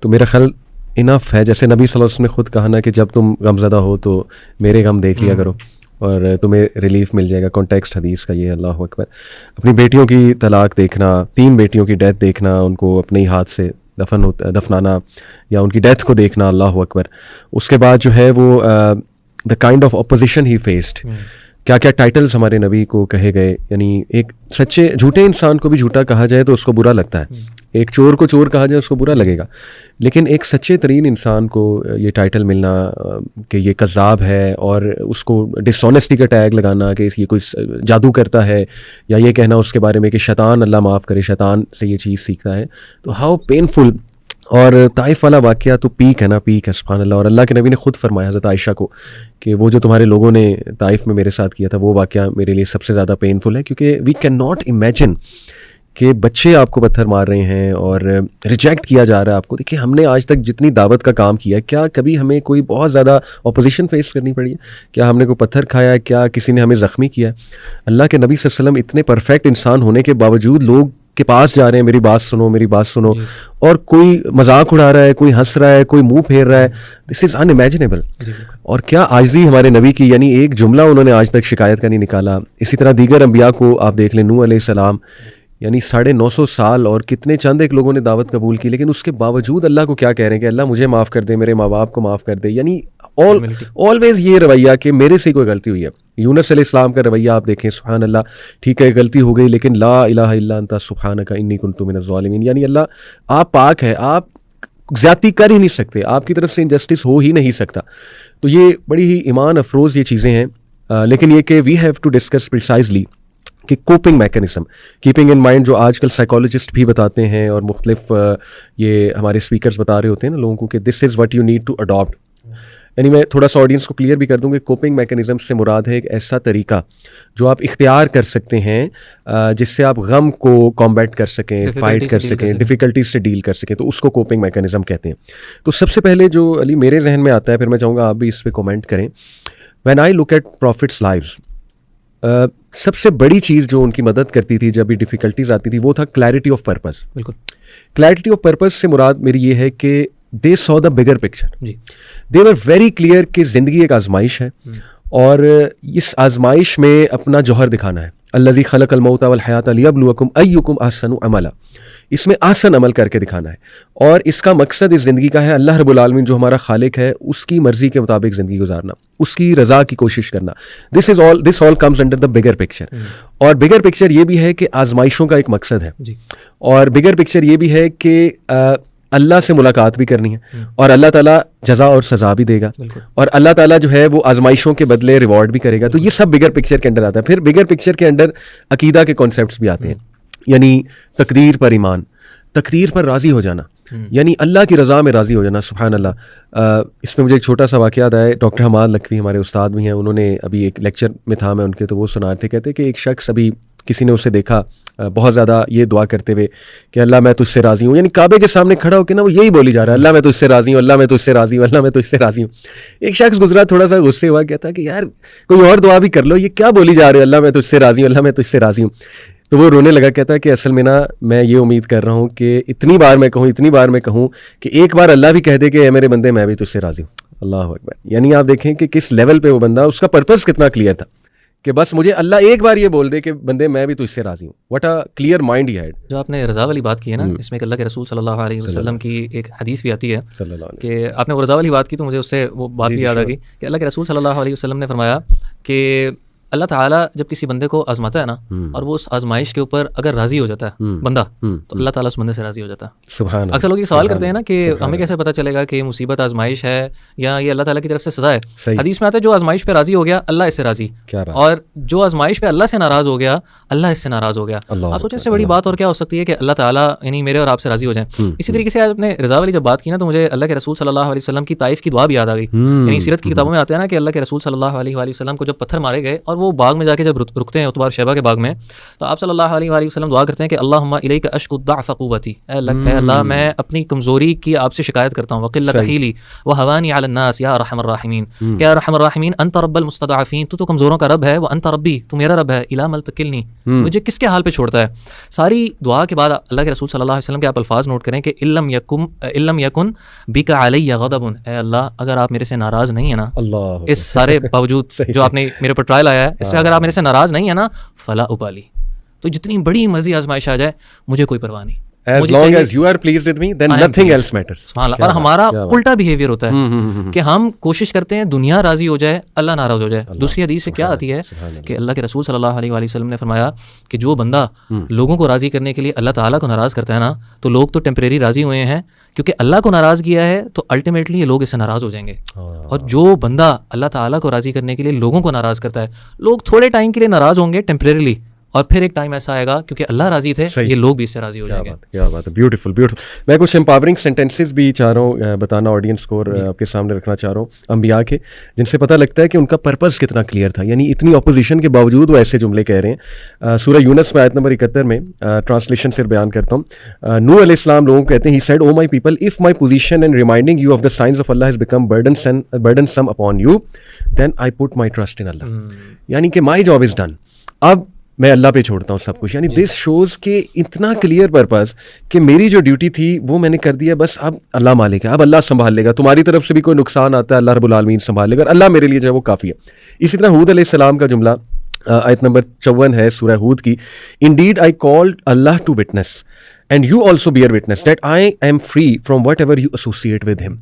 تو میرا خیال انف ہے. جیسے نبی صلی اللہ علیہ وسلم نے خود کہا نا کہ جب تم غم زدہ ہو تو میرے غم دیکھ لیا کرو اور تمہیں ریلیف مل جائے گا. کانٹیکسٹ حدیث کا یہ. اللہ اکبر. اپنی بیٹیوں کی طلاق دیکھنا, 3 بیٹیوں کی ڈیتھ دیکھنا, ان کو اپنے ہی ہاتھ سے دفنانا یا ان کی ڈیتھ کو دیکھنا. اللہ اکبر. اس کے بعد جو ہے وہ the kind of opposition he faced. کیا کیا ٹائٹلز ہمارے نبی کو کہے گئے. یعنی ایک سچے جھوٹے انسان کو بھی جھوٹا کہا جائے تو اس کو برا لگتا ہے, ایک چور کو چور کہا جائے اس کو برا لگے گا, لیکن ایک سچے ترین انسان کو یہ ٹائٹل ملنا کہ یہ کذاب ہے اور اس کو ڈس آنیسٹی کا ٹیگ لگانا کہ یہ کوئی جادو کرتا ہے, یا یہ کہنا اس کے بارے میں کہ شیطان, اللہ معاف کرے, شیطان سے یہ چیز سیکھتا ہے, تو ہاؤ پینفل. اور طائف والا واقعہ تو پیک ہے نا, پیک ہے. سبحان اللہ. اور اللہ کے نبی نے خود فرمایا حضرت عائشہ کو کہ وہ جو تمہارے لوگوں نے طائف میں میرے ساتھ کیا تھا وہ واقعہ میرے لیے سب سے زیادہ پینفل ہے, کیونکہ وی کین ناٹ امیجن کہ بچے آپ کو پتھر مار رہے ہیں اور ریجیکٹ کیا جا رہا ہے آپ کو. دیکھیے ہم نے آج تک جتنی دعوت کا کام کیا, کیا کبھی ہمیں کوئی بہت زیادہ اپوزیشن فیس کرنی پڑی ہے؟ کیا ہم نے کوئی پتھر کھایا ہے؟ کیا کسی نے ہمیں زخمی کیا ہے؟ اللہ کے نبی صلی اللہ علیہ وسلم اتنے پرفیکٹ انسان ہونے کے باوجود لوگ کے پاس جا رہے ہیں, میری بات سنو, میری بات سنو, اور کوئی مذاق اڑا رہا ہے, کوئی ہنس رہا ہے, کوئی منہ پھیر رہا ہے. دس از ان امیجنیبل. اور کیا عاجزی ہمارے نبی کی, یعنی ایک جملہ انہوں نے آج تک شکایت کا نہیں نکالا. اسی طرح دیگر انبیاء کو آپ دیکھ لیں, نوح علیہ السلام, یعنی 950 سال اور کتنے چند ایک لوگوں نے دعوت قبول کی, لیکن اس کے باوجود اللہ کو کیا کہہ رہے ہیں کہ اللہ مجھے معاف کر دے, میرے ماں باپ کو معاف کر دے. یعنی آلویز یہ رویہ کہ میرے سے کوئی غلطی ہوئی ہے. یونس علیہ السلام کا رویہ آپ دیکھیں, سبحان اللہ, ٹھیک ہے غلطی ہو گئی لیکن لا الہ الا انت سبحانک انی کنت من الظالمین. یعنی اللہ آپ پاک ہے, آپ زیادتی کر ہی نہیں سکتے, آپ کی طرف سے انجسٹس ہو ہی نہیں سکتا. تو یہ بڑی ہی ایمان افروز یہ چیزیں ہیں. لیکن یہ کہ we have to discuss precisely کہ coping mechanism, keeping in mind, جو آج کل سائیکالوجسٹ بھی بتاتے ہیں اور مختلف یہ ہمارے اسپیکرز بتا رہے ہوتے ہیں نا لوگوں کو کہ this is what you need to adapt. یعنی میں تھوڑا سا آڈینس کو کلیئر بھی کر دوں کہ کوپنگ میکینزم سے مراد ہے ایک ایسا طریقہ جو آپ اختیار کر سکتے ہیں جس سے آپ غم کو کمبیٹ کر سکیں, فائٹ کر سکیں, ڈیفیکلٹیز سے ڈیل کر سکیں, تو اس کو کوپنگ میکینزم کہتے ہیں. تو سب سے پہلے جو علی میرے ذہن میں آتا ہے, پھر میں چاہوں گا آپ بھی اس پہ کومنٹ کریں. When I look at prophets lives, سب سے بڑی چیز جو ان کی مدد کرتی تھی جب بھی ڈیفیکلٹیز آتی تھی وہ تھا کلیئرٹی آف پرپز. بالکل, کلیئرٹی آف پرپز سے مراد میری یہ ہے کہ they saw the bigger picture. They were very clear کہ زندگی ایک آزمائش ہے اور اس آزمائش میں اپنا جوہر دکھانا ہے. الذی خلق الموت والحیات لیبلوکم ایکم احسن عملا, اس میں احسن عمل کر کے دکھانا ہے. اور اس کا مقصد اس زندگی کا ہے اللہ رب العالمین جو ہمارا خالق ہے اس کی مرضی کے مطابق زندگی گزارنا, اس کی رضا کی کوشش کرنا. This all comes under the bigger picture. اور بگر پکچر یہ بھی ہے کہ آزمائشوں کا ایک مقصد ہے, اور بگر پکچر یہ بھی ہے کہ اللہ سے ملاقات بھی کرنی ہے اور اللہ تعالیٰ جزا اور سزا بھی دے گا, اور اللہ تعالیٰ جو ہے وہ آزمائشوں کے بدلے ریوارڈ بھی کرے گا. تو یہ سب بگر پکچر کے اندر آتا ہے. پھر بگر پکچر کے اندر عقیدہ کے کانسیپٹس بھی آتے ہیں, یعنی تقدیر پر ایمان, تقدیر پر راضی ہو جانا, یعنی اللہ کی رضا میں راضی ہو جانا. سبحان اللہ. اس میں مجھے ایک چھوٹا سا واقعہ یاد آیا. ڈاکٹر حماد لکھوی ہمارے استاد بھی ہیں, انہوں نے ابھی ایک لیکچر میں تھا میں ان کے, تو وہ سنا رہے تھے, کہتے کہ ایک شخص ابھی کسی نے اسے دیکھا بہت زیادہ یہ دعا کرتے ہوئے کہ اللہ میں تجھ سے راضی ہوں, یعنی کعبے کے سامنے کھڑا ہو کے نا وہ یہی بولی جا رہا ہے, اللہ میں تجھ سے راضی ہوں, اللہ میں تجھ سے راضی ہوں, اللہ میں تجھ سے راضی ہوں. ایک شخص گزرا, تھوڑا سا غصے ہوا, کہتا کہ یار کوئی اور دعا بھی کر لو, یہ کیا بولی جا رہے ہو, اللہ میں تجھ سے راضی ہوں, اللہ میں تجھ سے راضی ہوں. تو وہ رونے لگا, کہتا ہے کہ اصل میں نا میں یہ امید کر رہا ہوں کہ اتنی بار میں کہوں کہ ایک بار اللہ بھی کہہ دے کہ اے میرے بندے میں بھی تجھ سے راضی ہوں. اللہ اکبر. یعنی آپ دیکھیں کہ کس لیول پہ وہ بندہ, اس کا پرپز کتنا کلیئر تھا کہ بس مجھے اللہ ایک بار یہ بول دے کہ بندے میں بھی تجھ سے راضی ہوں. What a clear mind he had. جو آپ نے رضا والی بات کی ہے نا, اس میں کہ اللہ کے رسول صلی اللہ علیہ وسلم کی ایک حدیث بھی آتی ہے کہ آپ نے وہ رضا والی بات کی تو مجھے اس سے وہ بات بھی یاد آ گئی کہ اللہ کے رسول صلی اللہ علیہ وسلم نے فرمایا کہ اللہ تعالیٰ جب کسی بندے کو آزماتا ہے نا اور وہ اس آزمائش کے اوپر اگر راضی ہو جاتا ہے بندہ, تو اللہ تعالیٰ اس بندے سے راضی ہو جاتا ہے. سبحان. اکثر لوگ یہ سوال کرتے ہیں نا کہ ہمیں کیسے پتہ چلے گا کہ مصیبت آزمائش ہے یا یہ اللہ تعالیٰ کی طرف سے سزا ہے. حدیث میں آتا ہے جو آزمائش پہ راضی ہو گیا اللہ اس سے راضی, اور جو آزمائش پہ اللہ سے ناراض ہو گیا اللہ اس سے ناراض ہو گیا. آپ سوچیں اس سے بڑی بات اور کیا ہو سکتی ہے کہ اللہ تعالیٰ یعنی میرے اور آپ سے راضی ہو جائیں. اسی طریقے سے آپ نے رضا والی جب بات کی نا تو مجھے اللہ کے رسول صلی اللہ علیہ وسلم کی طائف کی دعا بھی یاد آ گئی. یعنی سیرت کی کتابوں میں آتا ہے نا کہ اللہ کے رسول صلی اللہ علیہ وسلم کو جب پتھر مارے گئے اور اور وہ باغ میں جا کے جب رکتے ہیں اتبار شیبہ کے باغ میں, تو آپ صلی اللہ علیہ وآلہ وسلم دعا کرتے ہیں کہ اللہم الیک اشکو ضعف قوتی, اے اللہ میں اپنی کمزوری کی آپ سے شکایت کرتا ہوں, وقلت حیلی وہوانی علی الناس یا ارحم الراحمین, یا ارحم الراحمین انت رب المستضعفین, تو کمزوروں کا رب ہے, وانت ربی, تو میرا رب ہے, الی من تکلنی, مجھے کس کے حال پہ چھوڑتا ہے. ساری دعا کے بعد اللہ کے رسول صلی اللہ علیہ وسلم کے آپ الفاظ نوٹ کریں کہ علم یکن بک علی غضب, اے اللہ اگر آپ میرے سے ناراض نہیں ہیں نا, اس سارے باوجود جو آپ نے میرے پر ٹرائل آیا ہے اس سے اگر آپ میرے سے ناراض نہیں ہیں نا, فلا ابالی, تو جتنی بڑی مرضی آزمائش آ جائے مجھے کوئی پرواہ نہیں, as long as you are pleased with me then nothing else matters. اور ہمارا الٹا بیہیویئر ہوتا ہے کہ ہم کوشش کرتے ہیں دنیا راضی ہو جائے, اللہ ناراض ہو جائے. دوسری حدیث سے کیا آتی ہے کہ اللہ کے رسول صلی اللہ علیہ وآلہ وسلم نے فرمایا کہ جو بندہ لوگوں کو راضی کرنے کے لیے اللہ تعالیٰ کو ناراض کرتا ہے نا, تو لوگ تو ٹیمپریری راضی ہوئے ہیں, کیونکہ اللہ کو ناراض کیا ہے تو الٹیمیٹلی یہ لوگ اس سے ناراض ہو جائیں گے. اور جو بندہ اللہ تعالیٰ کو راضی کرنے کے لیے لوگوں کو ناراض کرتا ہے, لوگ تھوڑے ٹائم کے لیے ناراض ہوں گے ٹیمپریریلی, اور پھر ایک ٹائم ایسا آئے گا کیونکہ اللہ راضی تھے, یہ لوگ بھی اس سے راضی ہو جائیں گے. کیا بات ہے, بیوٹیفل بیوٹیفل. میں کچھ امپاورنگ سینٹینسز بھی چاہ رہا ہوں بتانا آڈینس کو, اور آپ کے سامنے رکھنا چاہ رہا ہوں انبیاء کے, جن سے پتہ لگتا ہے کہ ان کا پرپز کتنا کلیئر تھا. یعنی اتنی اپوزیشن کے باوجود وہ ایسے جملے کہہ رہے ہیں. سورہ یونس میں آیت نمبر 71 میں ٹرانسلیشن سے بیان کرتا ہوں. نوح علیہ السلام لوگوں کو کہتے ہیں, he said O my people if my position and reminding you of the signs of Allah has become burdensome upon you then I put my trust in Allah. یعنی کہ مائی جاب از ڈن, اب میں اللہ پہ چھوڑتا ہوں سب کچھ. یعنی this shows کہ اتنا کلیئر پرپز کہ میری جو ڈیوٹی تھی وہ میں نے کر دیا, بس اب اللہ مالک ہے, اب اللہ سنبھال لے گا. تمہاری طرف سے بھی کوئی نقصان آتا ہے اللہ رب العالمین سنبھال لے گا, اللہ میرے لیے جو ہے وہ کافی ہے. اسی طرح ہود علیہ السلام کا جملہ آیت نمبر 54 ہے سورہ ہود کی, انڈیڈ آئی کالڈ اللہ to witness and you also bear witness that I am free from whatever you associate with him.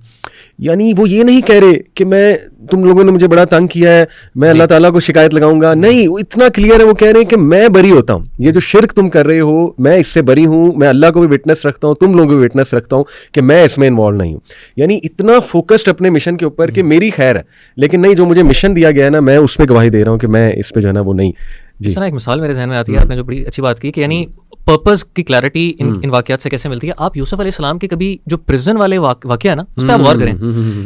یعنی وہ یہ نہیں کہہ رہے کہ میں تم لوگوں نے مجھے بڑا تنگ کیا ہے, میں اللہ تعالیٰ کو شکایت لگاؤں گا, نہیں, وہ اتنا کلیئر ہے. وہ کہہ رہے ہیں کہ میں بری ہوتا ہوں, یہ جو شرک تم کر رہے ہو میں اس سے بری ہوں, میں اللہ کو بھی وٹنس رکھتا ہوں, تم لوگوں کو بھی وٹنس رکھتا ہوں کہ میں اس میں انوالو نہیں ہوں. یعنی اتنا فوکسڈ اپنے مشن کے اوپر کہ میری خیر ہے, لیکن نہیں, جو مجھے مشن دیا گیا ہے نا میں اس پہ گواہی دے رہا ہوں کہ میں اس پہ جو ہے نا وہ نہیں. جی سر, ایک مثال میرے ذہن میں آتی ہے, آپ نے جو بڑی اچھی بات کی کہ یعنی پرپز کی کلیئرٹی ان واقعات سے کیسے ملتی ہے. آپ یوسف علیہ السلام کے کبھی جو پرزن والے واقعہ ہے نا اس پہ آپ غور کریں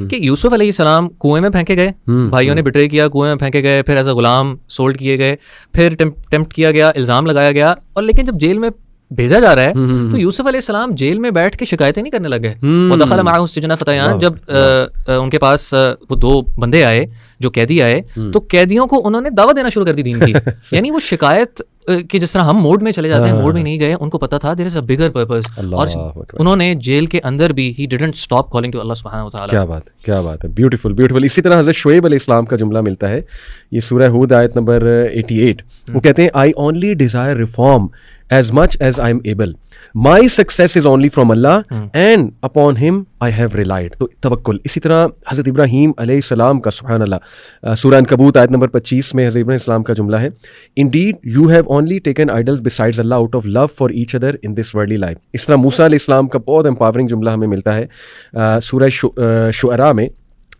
کہ یوسف علیہ السلام کنویں میں پھینکے گئے, بھائیوں نے بٹرے کیا, کنویں میں پھینکے گئے, پھر ایز اے غلام سولڈ کیے گئے, پھر ٹیمپٹ کیا گیا, الزام لگایا گیا, اور لیکن جب جیل میں بھیجا جا رہا ہے تو یوسف علیہ السلام جیل میں بیٹھ کے شکایتیں نہیں کرنے لگے. ودخل معه السجن فتیان, جب ان کے پاس وہ دو بندے آئے جو قیدی آئے تو قیدیوں کو انہوں نے دعوت دینا شروع کر دی دین کی. یعنی وہ شکایت کہ جس طرح ہم موڈ میں چلے جاتے ہیں, موڈ میں نہیں گئے, ان کو پتا تھا دیر از اے بگر پرپز, اور انہوں نے جیل کے اندر بھی ہی ڈڈنٹ اسٹاپ کالنگ ٹو اللہ سبحانہ و تعالیٰ. کیا بات ہے, کیا بات ہے, بیوٹیفل بیوٹیفل. اسی طرح حضرت شعیب علیہ السلام کا جملہ ملتا ہے, یہ سورہ ہود آیت نمبر 88. وہ کہتے ہیں, I only Dzire reform as much as I am able. My success is only from Allah and upon him I have relied. تو توکل. اسی طرح حضرت ابراہیم علیہ السلام کا, سبحان اللہ, سورہ عنکبوت آیت نمبر 25 میں حضرت ابراہیم علیہ السلام کا جملہ ہے, Indeed you have only taken idols besides Allah out of love for each other in this worldly life. اس طرح موسیٰ علیہ السلام کا بہت امپاورنگ جملہ ہمیں ملتا ہے سورہ شعراء میں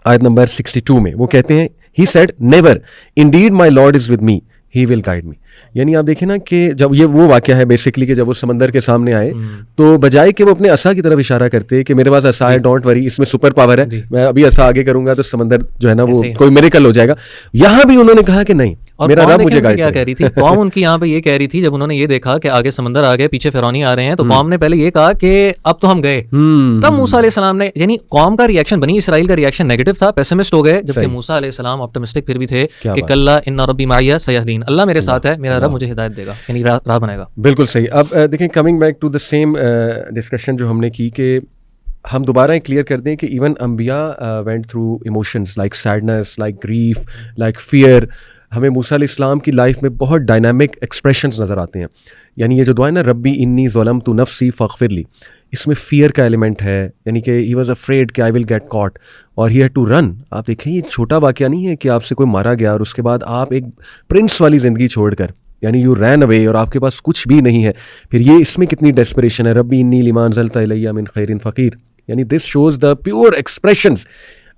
آیت نمبر 62 میں. وہ کہتے ہیں, He said never, indeed my Lord is with me, He will guide me. یعنی آپ دیکھیں نا کہ جب یہ وہ واقعہ ہے بیسکلی کہ جب وہ سمندر کے سامنے آئے تو بجائے کہ وہ اپنے عصا کی طرف اشارہ کرتے کہ میرے پاس عصا ہے, ڈونٹ وری, اس میں سپر پاور ہے, میں ابھی عصا آگے کروں گا تو سمندر جو ہے نا وہ کوئی میریکل ہو جائے گا, یہاں بھی انہوں نے کہا کہ نہیں, میرا رب مجھے گائیڈ کیا کہہ رہی تھی. قوم ان کی یہاں پہ یہ کہہ رہی تھی جب انہوں نے یہ دیکھا کہ آگے سمندر آ گئے, پیچھے فرعونی آ رہے ہیں, تو قوم نے پہلے یہ کہا کہ اب تو ہم گئے. تب موسیٰ علیہ السلام نے, یعنی قوم کا ریئیکشن, بنی اسرائیل کا ریئیکشن نیگیٹو تھا, پیسمسٹ ہو گئے, جبکہ موسیٰ علیہ السلام آپٹمسٹک پھر بھی تھے کہ کلا ان ربی معی سیہدین, اللہ میرے ساتھ ہے, میرا رب مجھے ہدایت دے گا, یعنی راہ بنائے گا. بالکل صحیح. اب دیکھیں, coming back to the same discussion جو ہم نے کی, کہ ہم دوبارہ کلیئر کر دیں کہ ایون انبیاء went through emotions like sadness, like grief, like fear. ہمیں موسیٰ علیہ السلام کی لائف میں بہت ڈائنامک ایکسپریشنز نظر آتے ہیں. یعنی یہ جو دعا ہے نا, ربی انی ظلمت نفسی فاغفر لی, اس میں فیئر کا ایلیمنٹ ہے, یعنی کہ ہی واز افریڈ کہ آئی ول گیٹ کاٹ, اور ہی ہیڈ ٹو رن. آپ دیکھیں یہ چھوٹا واقعہ نہیں ہے کہ آپ سے کوئی مارا گیا اور اس کے بعد آپ ایک پرنس والی زندگی چھوڑ کر, یعنی یو رین اوے اور آپ کے پاس کچھ بھی نہیں ہے. پھر یہ اس میں کتنی ڈیسپریشن ہے, ربی انی لما انزلت الی من خیر فقیر. یعنی this shows the pure expressions